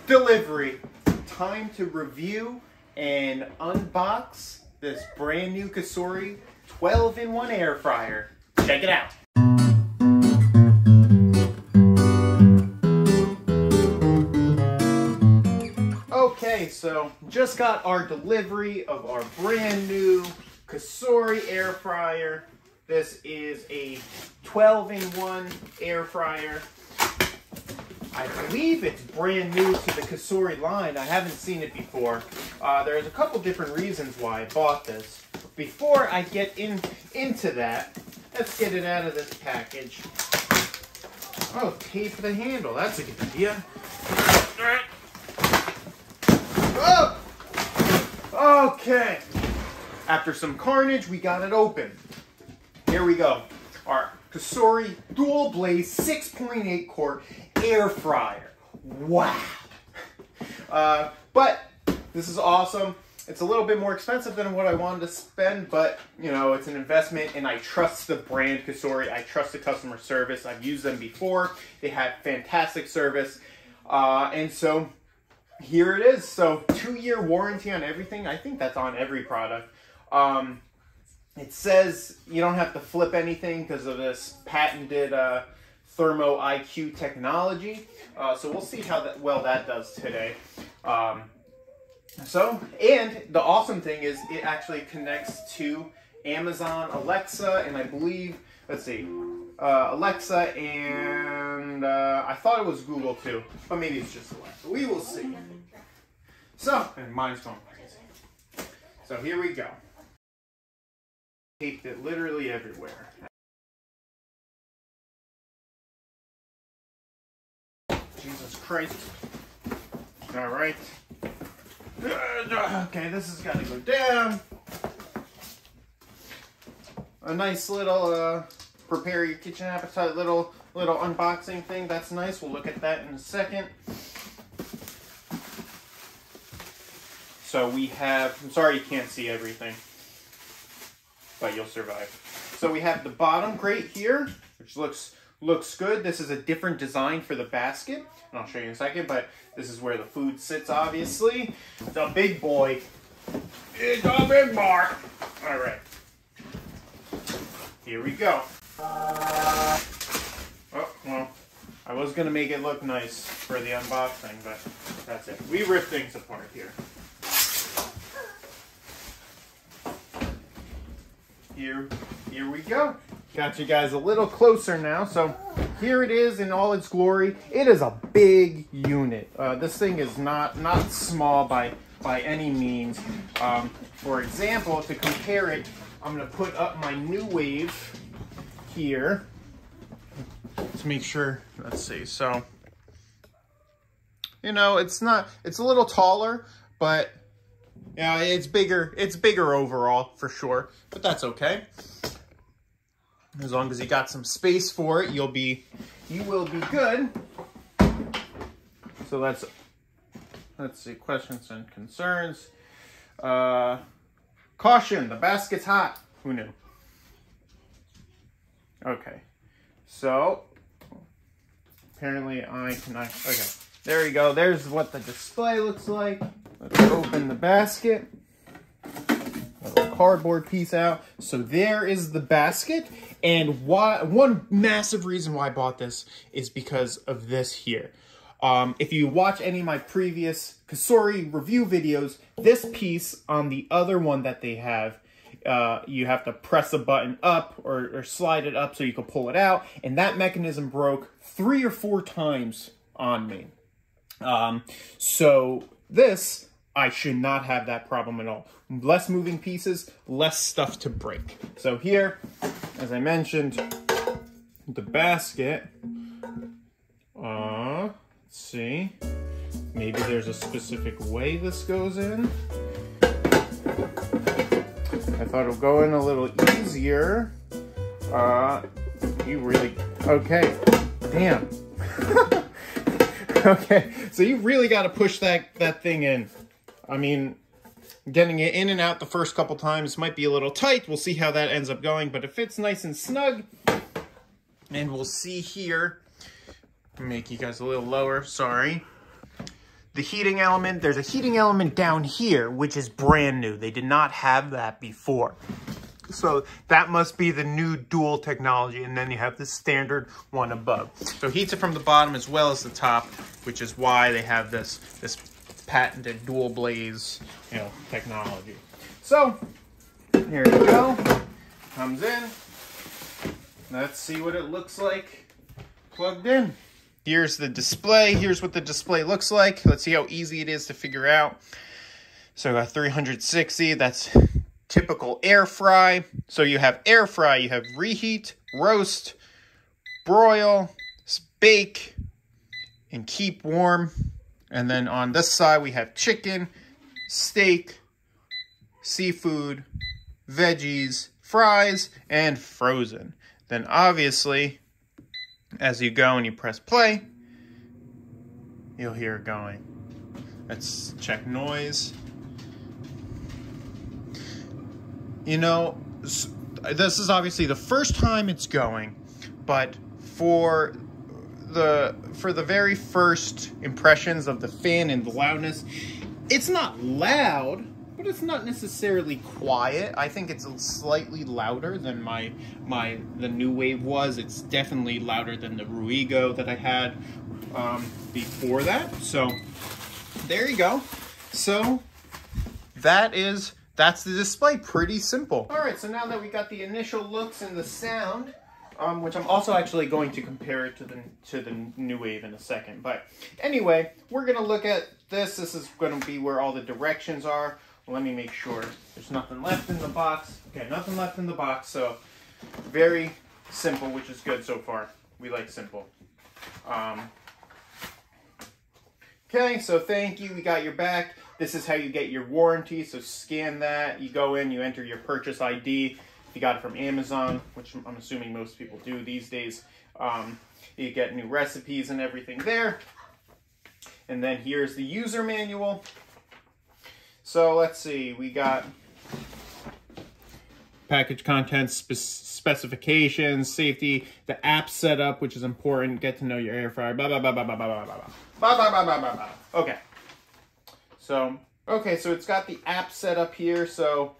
Delivery. Time to review and unbox this brand new COSORI 12-in-1 air fryer. Check it out. Okay, so just got our delivery of our brand new COSORI air fryer. This is a 12-in-1 air fryer. I believe it's brand new to the COSORI line. I haven't seen it before. There's a couple different reasons why I bought this. Before I get into that, let's get it out of this package. Oh, tape the handle. That's a good idea. Oh! Okay. After some carnage, we got it open. Here we go. Our COSORI dual blaze 6.8 quart air fryer. Wow. But this is awesome. It's a little bit more expensive than what I wanted to spend, but you know, it's an investment and I trust the brand COSORI. I trust the customer service. I've used them before. They had fantastic service. And so here it is. So 2-year warranty on everything. I think that's on every product. It says you don't have to flip anything because of this patented Thermo IQ technology. So we'll see how well that does today. And the awesome thing is it actually connects to Amazon Alexa, and I believe, let's see, Alexa, and I thought it was Google too, but maybe it's just Alexa. We will see. So, and mine's going crazy. So here we go. Taped it literally everywhere. Jesus Christ. All right. Okay, this has got to go down. A nice little prepare your kitchen appetite little unboxing thing. That's nice. We'll look at that in a second. So we have, I'm sorry you can't see everything, but you'll survive. So we have the bottom grate here, which looks good. This is a different design for the basket, and I'll show you in a second, but this is where the food sits, obviously. The big boy. It's a big bar. All right. Here we go. Oh, well, I was going to make it look nice for the unboxing, but that's it. We rip things apart here. Here we go. Got you guys a little closer now. So here it is in all its glory. It is a big unit. This thing is not small by any means. For example, to compare it, I'm going to put up my New Wave here to make sure. Let's see. So, you know, it's a little taller, but yeah, it's bigger. It's bigger overall for sure, but that's okay. As long as you got some space for it, you will be good. So let's see, questions and concerns. Caution, the basket's hot. Who knew? Okay. So apparently okay. There you go. There's what the display looks like. Let's open the basket. A little cardboard piece out. So there is the basket. And one massive reason why I bought this is because of this here. If you watch any of my previous COSORI review videos, this piece on the other one that they have, you have to press a button up or slide it up so you can pull it out. And that mechanism broke 3 or 4 times on me. So this, I should not have that problem at all. Less moving pieces, less stuff to break. So here, as I mentioned, the basket, let's see, maybe there's a specific way this goes in. I thought it would go in a little easier. Okay, damn. Okay, so you really got to push that thing in. I mean, getting it in and out the first couple times might be a little tight. We'll see how that ends up going, but it fits nice and snug. And we'll see here Make you guys a little lower, sorry. The heating element, there's a heating element down here, which is brand new. They did not have that before. So that must be the new dual technology, and then you have the standard one above. So heats it from the bottom as well as the top, which is why they have this patented dual blaze, technology. So here we go. Comes in. Let's see what it looks like plugged in. Here's the display. Here's what the display looks like. Let's see how easy it is to figure out. So 360, that's typical air fry. So you have air fry, you have reheat, roast, broil, bake, and keep warm. And then on this side, we have chicken, steak, seafood, veggies, fries, and frozen. Then obviously, as you go and you press play, you'll hear it going. Let's check noise. This is obviously the first time it's going, but for the very first impressions of the fan and the loudness, it's not loud, but it's not necessarily quiet. I think it's slightly louder than the New Wave was. It's definitely louder than the Ruigo that I had before that. So there you go. So that's the display. Pretty simple. All right, so now that we got the initial looks and the sound, which I'm also actually going to compare it to the New Wave in a second. But anyway, we're gonna look at this. This is gonna be where all the directions are. Let me make sure there's nothing left in the box. Okay, nothing left in the box, so very simple, which is good so far. We like simple. Okay, so thank you, we got your back. This is how you get your warranty, so scan that. You go in, you enter your purchase ID. If you got it from Amazon, which I'm assuming most people do these days, you get new recipes and everything there. And then here's the user manual. So let's see, we got package contents, specifications, safety, the app setup, which is important, get to know your air fryer, blah, blah, blah, blah, blah, blah, blah, blah, blah, blah, blah, blah, blah, blah. Okay. So it's got the app set up here. So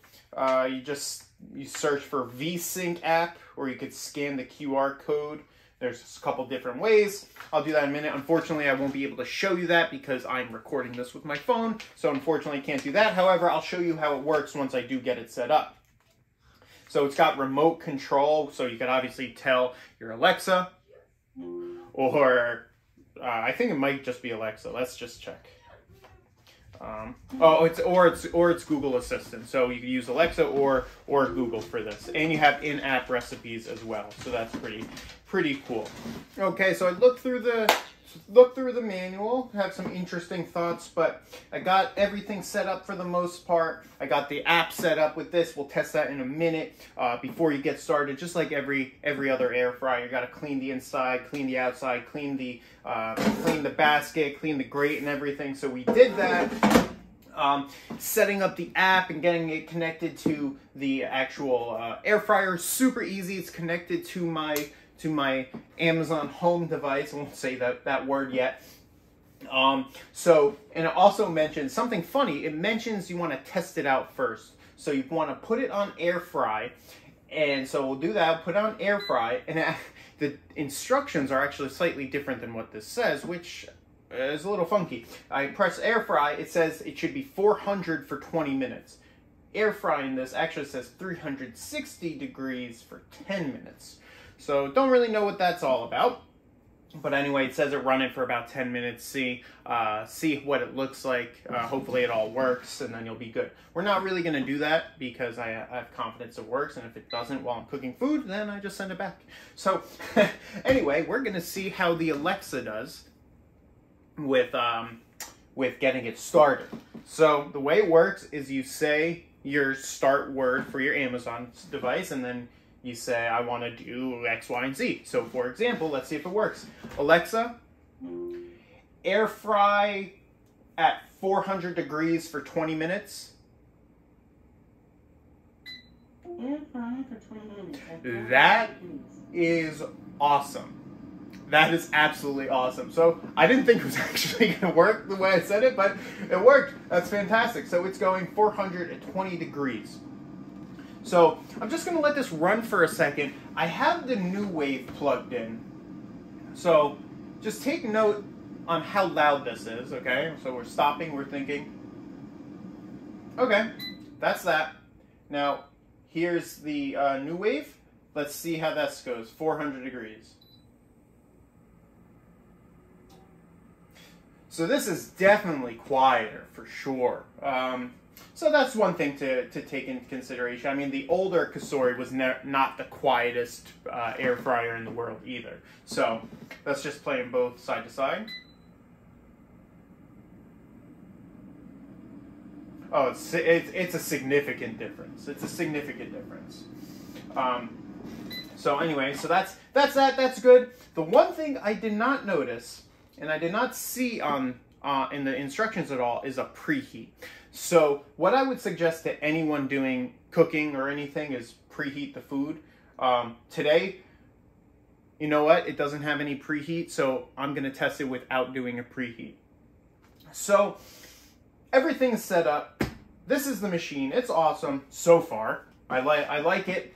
you search for VSync app, or you could scan the QR code. There's a couple different ways. I'll do that in a minute. Unfortunately, I won't be able to show you that because I'm recording this with my phone. So unfortunately, I can't do that. However, I'll show you how it works once I do get it set up. So it's got remote control. So you can obviously tell your Alexa, or I think it might just be Alexa. Let's just check. It's Google Assistant. So you can use Alexa or Google for this, and you have in-app recipes as well. So that's pretty cool. Okay, so I looked through the manual, have some interesting thoughts, but I got everything set up for the most part. I got the app set up with this. We'll test that in a minute. Before you get started, just like every other air fryer, you got to clean the inside, clean the outside, clean the basket, clean the grate and everything. So we did that. Setting up the app and getting it connected to the actual air fryer is super easy. It's connected to my Amazon Home device. I won't say that word yet. And it also mentions something funny. It mentions you want to test it out first. So you want to put it on air fry. And so we'll do that, put it on air fry. And the instructions are actually slightly different than what this says, which is a little funky. I press air fry. It says it should be 400 for 20 minutes. Air frying this actually says 360 degrees for 10 minutes. So don't really know what that's all about. But anyway, it says it run it for about 10 minutes, see what it looks like. Hopefully it all works, and then you'll be good. We're not really going to do that because I have confidence it works, and if it doesn't while I'm cooking food, then I just send it back. So anyway, we're going to see how the Alexa does with getting it started. So the way it works is you say your start word for your Amazon device, and then you say, I want to do X, Y, and Z. So for example, let's see if it works. Alexa, air fry at 400 degrees for 20 minutes. Air fry for 20 minutes. That is awesome. That is absolutely awesome. So I didn't think it was actually going to work the way I said it, but it worked. That's fantastic. So it's going 420 degrees. So I'm just going to let this run for a second. I have the New Wave plugged in. So just take note on how loud this is, okay? So we're stopping, we're thinking. Okay, that's that. Now, here's the New Wave. Let's see how this goes. 400 degrees. So this is definitely quieter, for sure. So that's one thing to take into consideration. I mean, the older COSORI was not the quietest air fryer in the world either. So let's just play them both side to side. Oh, it's a significant difference. It's a significant difference. So anyway, so that's good. The one thing I did not notice, and I did not see on in the instructions at all, is a preheat. So what I would suggest to anyone doing cooking or anything is preheat the food. Today, you know what? It doesn't have any preheat, so I'm going to test it without doing a preheat. So everything's set up. This is the machine. It's awesome so far. I like it.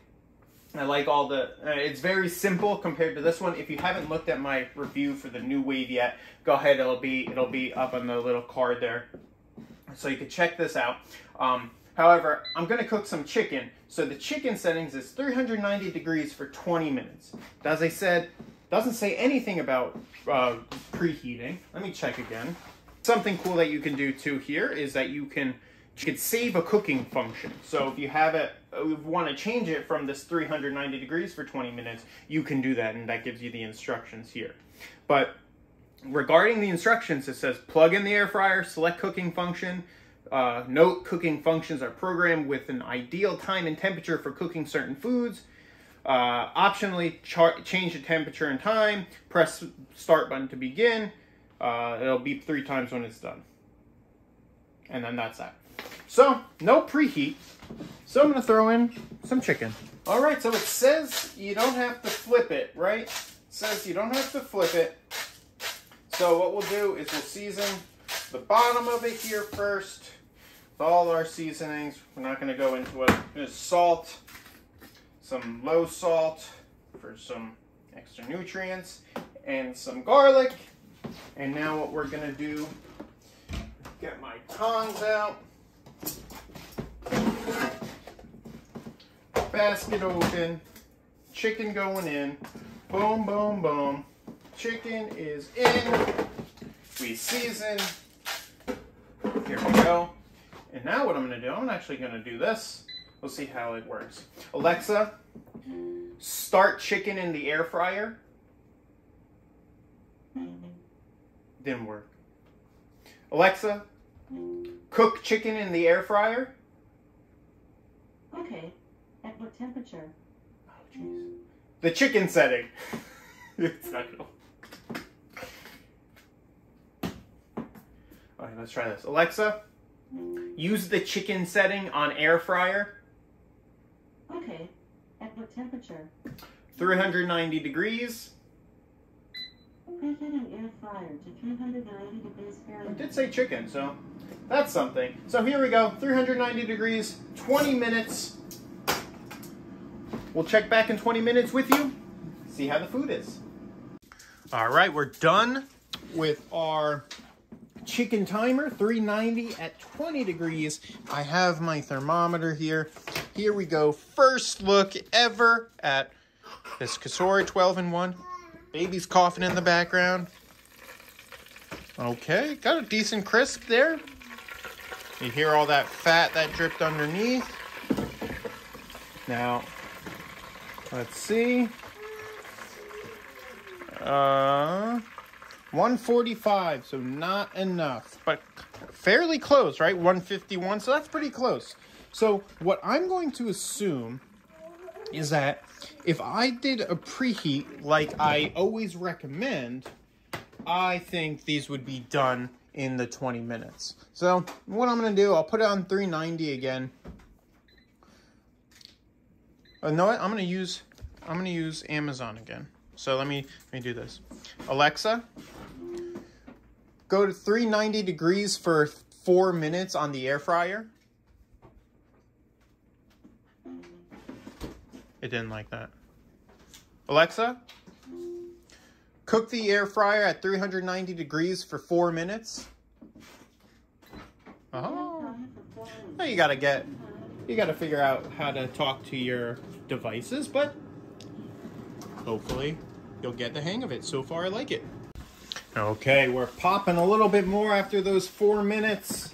I like all the, it's very simple compared to this one. If you haven't looked at my review for the New Wave yet, go ahead. It'll be up on the little card there. So you can check this out. However, I'm going to cook some chicken. So the chicken settings is 390 degrees for 20 minutes. As I said, doesn't say anything about preheating. Let me check again. Something cool that you can do too here is that you can save a cooking function. So if you have it, you want to change it from this 390 degrees for 20 minutes, you can do that, and that gives you the instructions here. But regarding the instructions, it says plug in the air fryer, select cooking function. Note cooking functions are programmed with an ideal time and temperature for cooking certain foods. Optionally change the temperature and time. Press start button to begin. It'll beep 3 times when it's done. And then that's that. So, no preheat. So I'm going to throw in some chicken. All right, so it says you don't have to flip it, right? It says you don't have to flip it. So what we'll do is we'll season the bottom of it here first with all our seasonings. We're not going to go into it. There's salt, some low salt for some extra nutrients, and some garlic. And now what we're going to do, get my tongs out, basket open, chicken going in, boom, boom, boom. Chicken is in, we season, here we go. And now what I'm going to do, I'm actually going to do this. We'll see how it works. Alexa, start chicken in the air fryer. Didn't work. Alexa, cook chicken in the air fryer. Okay. At what temperature? Oh, jeez. The chicken setting. It's not gonna... Okay, let's try this. Alexa, use the chicken setting on air fryer. Okay. At what temperature? 390 degrees. Preheat an air fryer to 390 degrees Fahrenheit. I did say chicken, so that's something. So here we go, 390 degrees, 20 minutes. We'll check back in 20 minutes with you, see how the food is. All right, we're done with our chicken timer, 390 at 20 degrees. I have my thermometer here. Here we go, first look ever at this COSORI 12-in-1. Baby's coughing in the background. Okay, got a decent crisp there. You hear all that fat that dripped underneath. Now, let's see. 145, so not enough, but fairly close, right? 151, so that's pretty close. So what I'm going to assume is that if I did a preheat like I always recommend, I think these would be done in the 20 minutes. So what I'm going to do, I'll put it on 390 again. You know what? I'm going to use Amazon again. So let me do this. Alexa, go to 390 degrees for 4 minutes on the air fryer. It didn't like that. Alexa, cook the air fryer at 390 degrees for 4 minutes. Oh, well, you gotta figure out how to talk to your devices, but hopefully you'll get the hang of it. So far, I like it. Okay, we're popping a little bit more after those 4 minutes.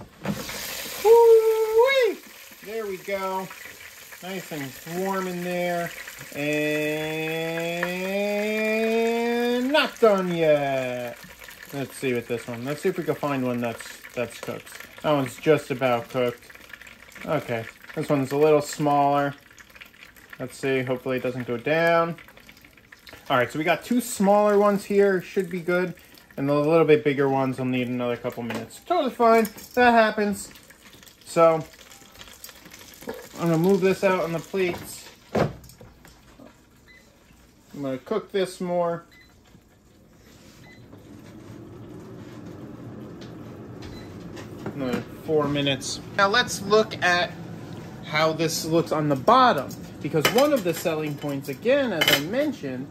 Woo-wee! There we go. Nice and warm in there. And not done yet. Let's see with this one. Let's see if we can find one that's cooked. That one's just about cooked. Okay, this one's a little smaller. Let's see, hopefully it doesn't go down. All right, so we got 2 smaller ones here, should be good. And the little bit bigger ones will need another couple minutes. Totally fine, that happens. So, I'm gonna move this out on the plates. I'm gonna cook this more. Another 4 minutes. Now let's look at how this looks on the bottom, because one of the selling points, again, as I mentioned,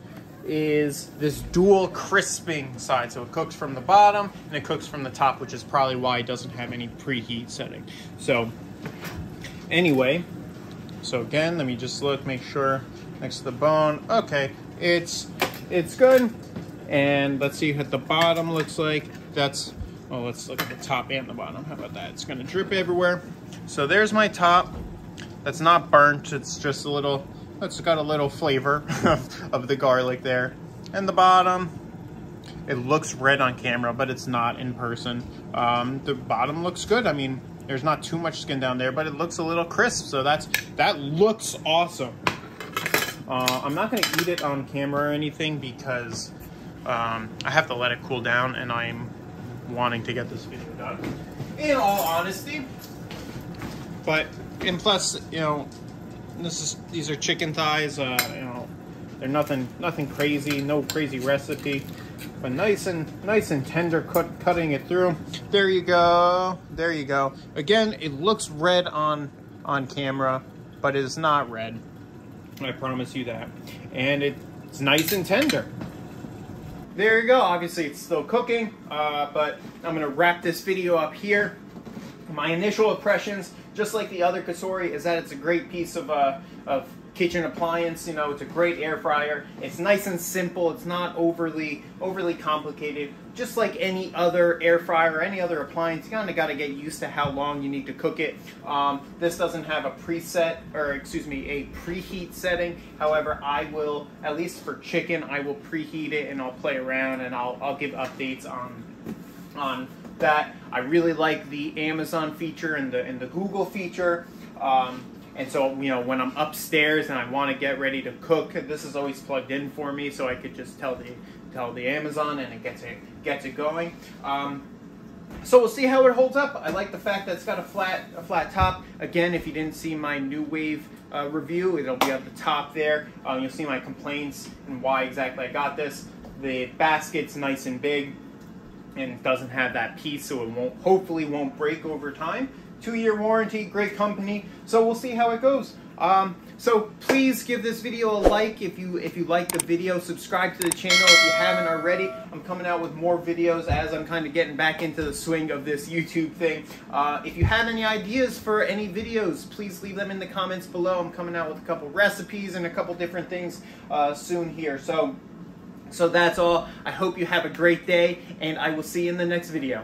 is this dual crisping side. So it cooks from the bottom and it cooks from the top, which is probably why it doesn't have any preheat setting. So anyway, so again, let me just look, make sure next to the bone. Okay, it's good. And let's see what the bottom looks like. That's, well, let's look at the top and the bottom. How about that? It's gonna drip everywhere. So there's my top. That's not burnt, it's just a little, it's got a little flavor of the garlic there. And the bottom, it looks red on camera, but it's not in person. The bottom looks good. I mean, there's not too much skin down there, but it looks a little crisp, so that looks awesome. I'm not gonna eat it on camera or anything because I have to let it cool down, and I'm wanting to get this video done, in all honesty. But, and plus, you know, these are chicken thighs, you know, they're nothing crazy, no crazy recipe, but nice and tender, cutting it through. There you go, there you go. Again, it looks red on camera, but it is not red. I promise you that. And it's nice and tender. There you go. Obviously, it's still cooking, but I'm gonna wrap this video up here. My initial impressions, just like the other COSORI, is that it's a great piece of kitchen appliance. You know, it's a great air fryer. It's nice and simple. It's not overly complicated. Just like any other air fryer or any other appliance, you kind of got to get used to how long you need to cook it. This doesn't have a preset, or excuse me, a preheat setting. However, I will, at least for chicken, I will preheat it and I'll play around and I'll give updates on that. I really like the Amazon feature and the Google feature. And so, you know, when I'm upstairs and I want to get ready to cook, this is always plugged in for me, so I could just tell the Amazon and it gets it going. So we'll see how it holds up. I like the fact that it's got a flat top. Again, if you didn't see my New Wave review, it'll be at the top there. You'll see my complaints and why exactly I got this. The basket's nice and big and doesn't have that piece, so it hopefully won't break over time. 2-year warranty, great company. So we'll see how it goes. So please give this video a like if you like the video. Subscribe to the channel if you haven't already. I'm coming out with more videos as I'm kind of getting back into the swing of this YouTube thing. If you have any ideas for any videos, please leave them in the comments below. I'm coming out with a couple recipes and a couple different things soon here. So that's all. I hope you have a great day, and I will see you in the next video.